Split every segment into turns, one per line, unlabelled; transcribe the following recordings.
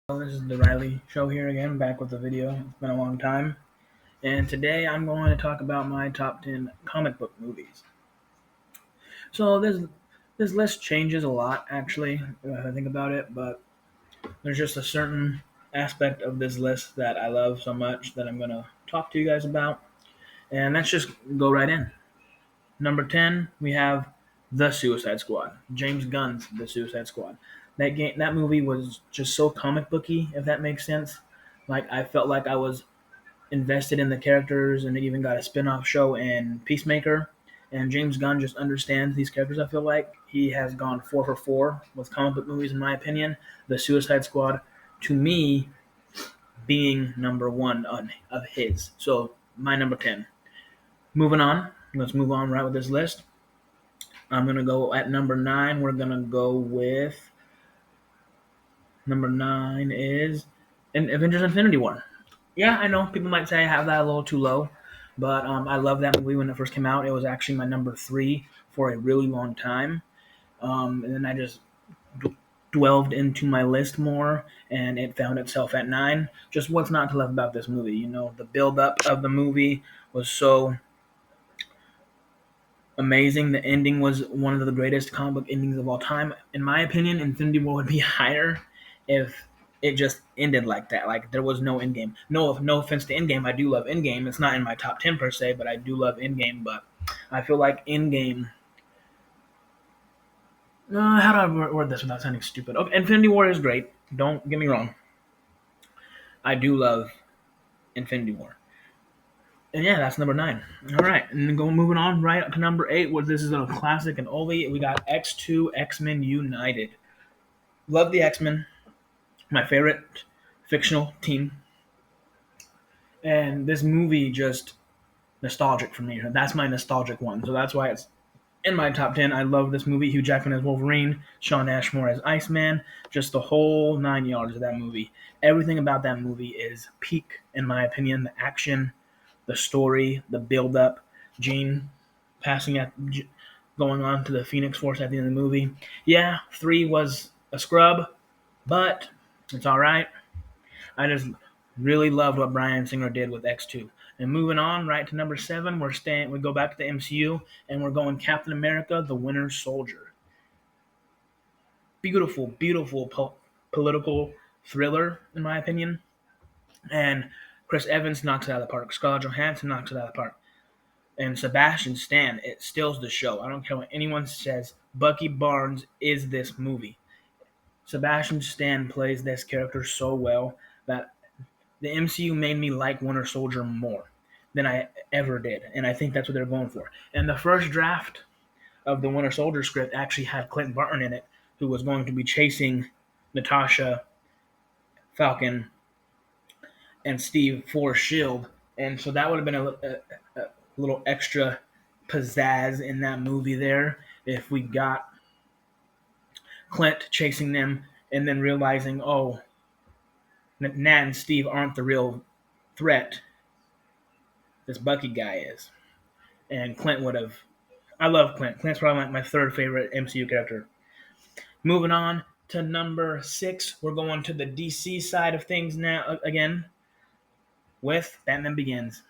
Well, this is the Riley Show here again, back with the video. It's been a long time. And today I'm going to talk about my top 10 comic book movies. So this list changes a lot, actually, if I think about it, but there's just a certain aspect of this list that I love so much that I'm going to talk to you guys about. And let's just go right in. Number 10, we have The Suicide Squad. James Gunn's The Suicide Squad. That movie was just so comic booky, if that makes sense. Like I felt like I was invested in the characters, and it even got a spin-off show in Peacemaker. And James Gunn just understands these characters. I feel like he has gone 4 for 4 with comic book movies, in my opinion. The Suicide Squad, to me, being number one of his. So my number 10. Moving on. Let's move on right with this list. I'm gonna go at number 9. We're gonna go with number 9 is Avengers: Infinity War. Yeah, I know people might say I have that a little too low, but I love that movie when it first came out. It was actually my number 3 for a really long time, and then I just delved into my list more, and it found itself at 9. Just what's not to love about this movie? You know, the build up of the movie was so amazing. The ending was one of the greatest comic book endings of all time. In my opinion, Infinity War would be higher if it just ended like that. Like there was no Endgame. No offense to Endgame. I do love Endgame. It's not in my top 10 per se, but I do love Endgame. But I feel like Endgame. How do I word this without sounding stupid? Okay, Infinity War is great. Don't get me wrong. I do love Infinity War. And yeah, that's number 9. All right, and then moving on right up to number 8, where this is a classic and oldie. We got X2 X-Men United. Love the X-Men, my favorite fictional team, and this movie just nostalgic for me. That's my nostalgic one, so that's why it's in my top 10. I love this movie. Hugh Jackman as Wolverine, Shawn Ashmore as Iceman, just the whole 9 yards of that movie. Everything about that movie is peak, in my opinion. The action, the story, the build-up, Jean going on to the Phoenix Force at the end of the movie. Yeah, 3 was a scrub, but it's all right. I just really loved what Bryan Singer did with X2. And moving on right to number 7, we go back to the MCU, and we're going Captain America: The Winter Soldier. Beautiful, beautiful political thriller, in my opinion. And Chris Evans knocks it out of the park. Scarlett Johansson knocks it out of the park. And Sebastian Stan, it steals the show. I don't care what anyone says. Bucky Barnes is this movie. Sebastian Stan plays this character so well that the MCU made me like Winter Soldier more than I ever did. And I think that's what they're going for. And the first draft of the Winter Soldier script actually had Clint Barton in it, who was going to be chasing Natasha, Falcon, and Steve for S.H.I.E.L.D. And so that would have been a little extra pizzazz in that movie there if we got Clint chasing them and then realizing, oh, Nat and Steve aren't the real threat. This Bucky guy is. And Clint would have. I love Clint. Clint's probably my third favorite MCU character. Moving on to number 6, we're going to the DC side of things now again with Batman Begins.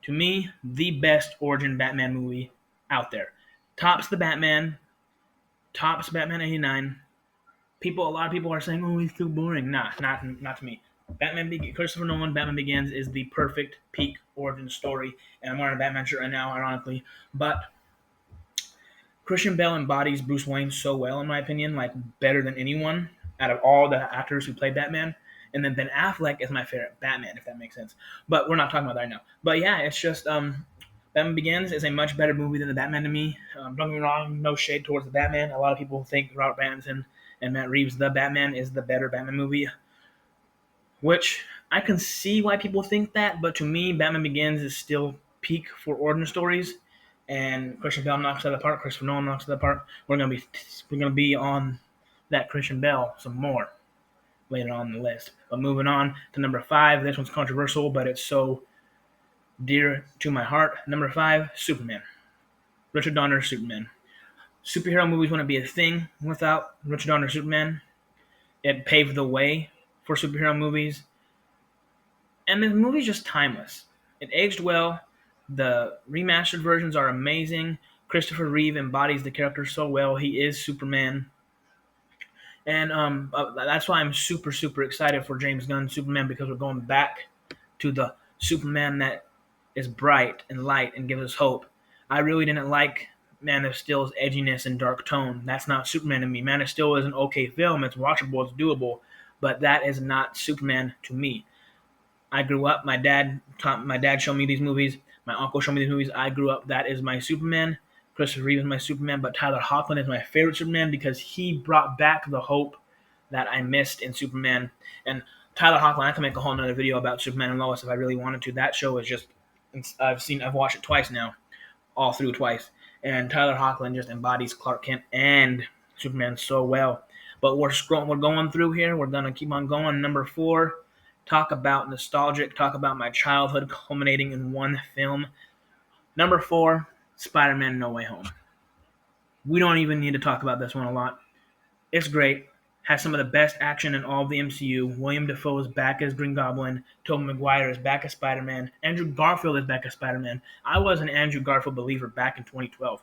To me, the best origin Batman movie out there. Tops Batman 89. A lot of people are saying, "Oh, he's too boring." Nah, not to me. Christopher Nolan, Batman Begins is the perfect peak origin story, and I'm wearing a Batman shirt right now, ironically. But Christian Bale embodies Bruce Wayne so well, in my opinion, like better than anyone out of all the actors who played Batman. And then Ben Affleck is my favorite Batman, if that makes sense. But we're not talking about that right now. But yeah, it's just Batman Begins is a much better movie than the Batman to me. Don't get me wrong, no shade towards the Batman. A lot of people think Robert Pattinson and Matt Reeves' The Batman is the better Batman movie, which I can see why people think that. But to me, Batman Begins is still peak for origin stories. And Christian Bale knocks it out of the park. Christopher Nolan knocks it out of the park. We're gonna be on that Christian Bale some more later on in the list. But moving on to number 5, this one's controversial, but it's so dear to my heart. Number 5, Superman. Richard Donner's Superman. Superhero movies wouldn't be a thing without Richard Donner's Superman. It paved the way for superhero movies. And this movie's just timeless. It aged well. The remastered versions are amazing. Christopher Reeve embodies the character so well. He is Superman. And that's why I'm super, super excited for James Gunn's Superman, because we're going back to the Superman that is bright and light and gives us hope. I really didn't like Man of Steel's edginess and dark tone. That's not Superman to me. Man of Steel is an okay film. It's watchable. It's doable. But that is not Superman to me. I grew up. My dad showed me these movies. My uncle showed me these movies. I grew up. That is my Superman. Christopher Reeve is my Superman, but Tyler Hoechlin is my favorite Superman because he brought back the hope that I missed in Superman. And Tyler Hoechlin, I can make a whole nother video about Superman and Lois if I really wanted to. That show is just, I've watched it twice now, all through twice. And Tyler Hoechlin just embodies Clark Kent and Superman so well. But we're going through here. We're gonna keep on going. Number 4. Talk about nostalgic, talk about my childhood culminating in one film. Number 4, Spider-Man No Way Home. We don't even need to talk about this one a lot. It's great. Has some of the best action in all of the MCU. William Dafoe is back as Green Goblin. Tobey Maguire is back as Spider-Man. Andrew Garfield is back as Spider-Man. I was an Andrew Garfield believer back in 2012.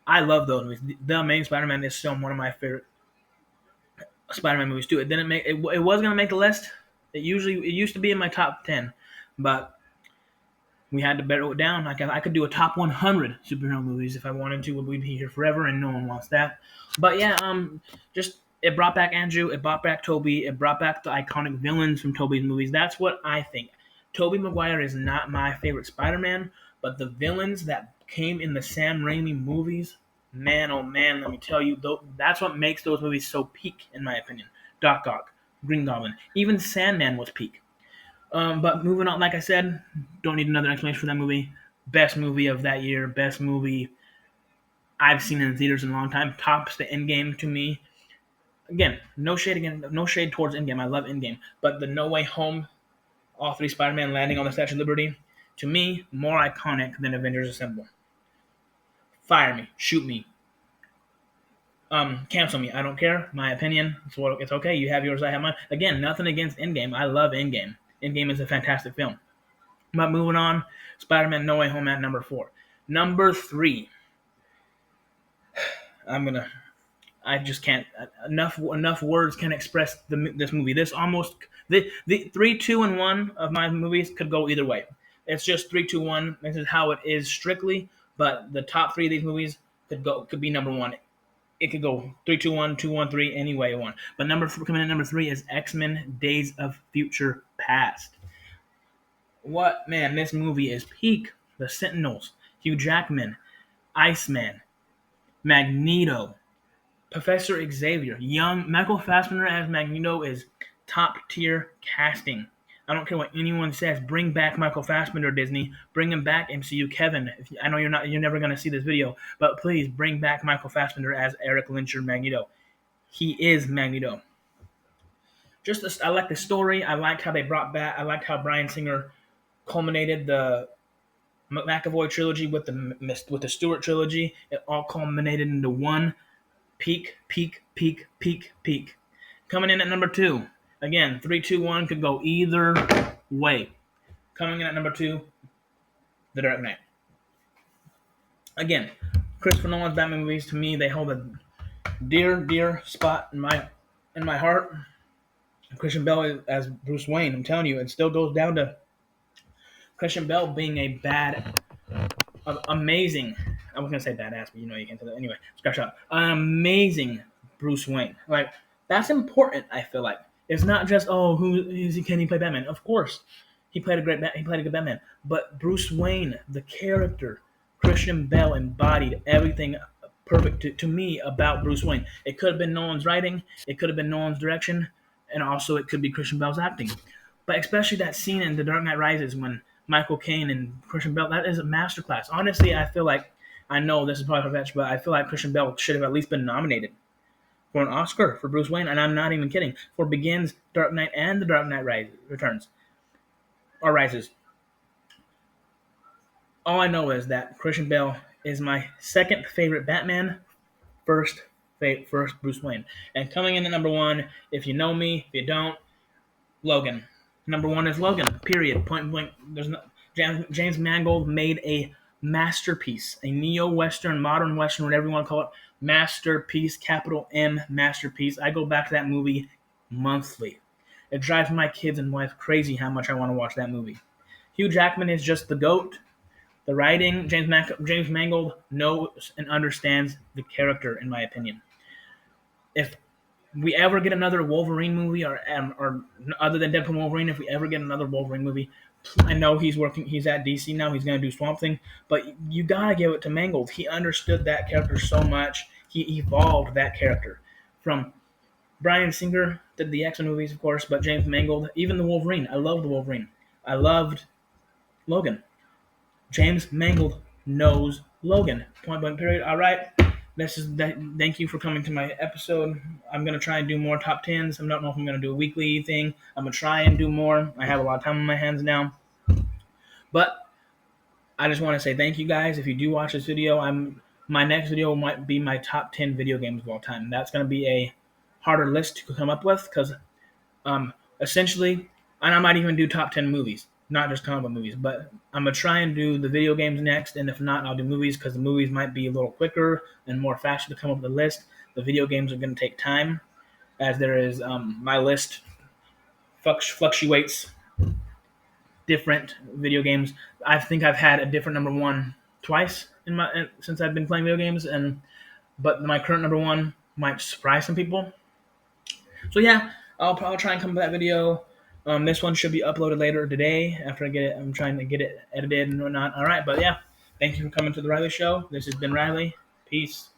I love those movies. The Amazing Spider-Man is still one of my favorite Spider-Man movies too. It was gonna make the list. It used to be in my top 10, but we had to better it down. I could do a top 100 superhero movies if I wanted to. We'd be here forever, and no one wants that. But yeah, just it brought back Andrew, it brought back Tobey, it brought back the iconic villains from Tobey's movies. That's what I think. Tobey Maguire is not my favorite Spider-Man, but the villains that came in the Sam Raimi movies, man, oh man, let me tell you, that's what makes those movies so peak, in my opinion. Doc Ock, Green Goblin, even Sandman was peak. But moving on, like I said, don't need another explanation for that movie. Best movie of that year, best movie I've seen in theaters in a long time. Tops the Endgame to me. Again, no shade towards Endgame. I love Endgame, but the No Way Home, all 3 Spider-Man landing on the Statue of Liberty, to me, more iconic than Avengers Assemble. Fire me, shoot me, cancel me. I don't care. My opinion. It's okay. You have yours. I have mine. Again, nothing against Endgame. I love Endgame. Endgame is a fantastic film. But moving on, Spider-Man No Way Home at number 4. Number 3. I just can't. Enough words can express this movie. The 3, 2, and 1 of my movies could go either way. It's just 3, 2, 1. This is how it is strictly. But the top 3 of these movies could be number 1. It could go 3, 2, 1, 2, 1, 3, any way you want. But coming in at number 3 is X-Men: Days of Future Past. What, man, this movie is peak. The Sentinels, Hugh Jackman, Iceman, Magneto, Professor Xavier, young Michael Fassbender as Magneto is top tier casting. I don't care what anyone says. Bring back Michael Fassbender, Disney. Bring him back, MCU. Kevin, I know you're never gonna see this video, but please bring back Michael Fassbender as Eric Lyncher Magneto. He is Magneto. I like the story. I liked how they brought back. I liked how Bryan Singer culminated the McAvoy trilogy with the Stewart trilogy. It all culminated into one peak. Coming in at number 2. Again, 3, 2, 1 could go either way. Coming in at number 2, The Dark Knight. Again, Christopher Nolan's Batman movies, to me, they hold a dear spot in my heart. Christian Bale as Bruce Wayne, I'm telling you, it still goes down to Christian Bale being a amazing, I was going to say badass, but you can't say that. Anyway, scratch that. An amazing Bruce Wayne. Like, that's important, I feel like. It's not just, can he play Batman? Of course, he played a good Batman. But Bruce Wayne, the character, Christian Bale embodied everything perfect to me about Bruce Wayne. It could have been Nolan's writing, it could have been Nolan's direction, and also it could be Christian Bale's acting. But especially that scene in The Dark Knight Rises when Michael Caine and Christian Bale, that is a masterclass. Honestly, I feel like, I know this is probably far-fetched, but I feel like Christian Bale should have at least been nominated for an Oscar for Bruce Wayne, and I'm not even kidding, for Begins, Dark Knight, and The Dark Knight Rises. All I know is that Christian Bale is my second favorite Batman, first Bruce Wayne. And coming in at number 1, if you know me, if you don't, Logan. Number one is Logan. Period. Point blank. There's no. James Mangold made a masterpiece, a neo-western, modern western, whatever you want to call it, masterpiece. Capital M, masterpiece. I go back to that movie monthly. It drives my kids and wife crazy how much I want to watch that movie. Hugh Jackman is just the goat. The writing, James Mangold knows and understands the character, in my opinion. If we ever get another Wolverine movie, or other than Deadpool Wolverine, if we ever get another Wolverine movie, I know he's at DC now. He's going to do Swamp Thing, but you gotta give it to Mangold. He understood that character so much. He evolved that character from Bryan Singer did the X-Men movies, of course, but James Mangold, even the Wolverine. I loved the Wolverine. I loved Logan. James Mangold knows Logan. Point blank period. All right. Thank you for coming to my episode. I'm gonna try and do more top tens. I don't know if I'm gonna do a weekly thing. I'm gonna try and do more. I have a lot of time on my hands now, but I just want to say thank you guys. If you do watch this video, my next video might be my top 10 video games of all time. That's gonna be a harder list to come up with because essentially, and I might even do top 10 movies, not just comic book movies, but I'm going to try and do the video games next, and if not, I'll do movies because the movies might be a little quicker and more faster to come up with a list. The video games are going to take time, as there is, my list fluctuates different video games. I think I've had a different number one twice since I've been playing video games, but my current number one might surprise some people. So yeah, I'll try and come to that video. This one should be uploaded later today after I get it. I'm trying to get it edited and whatnot. All right, but yeah, thank you for coming to the Riley Show. This has been Riley. Peace.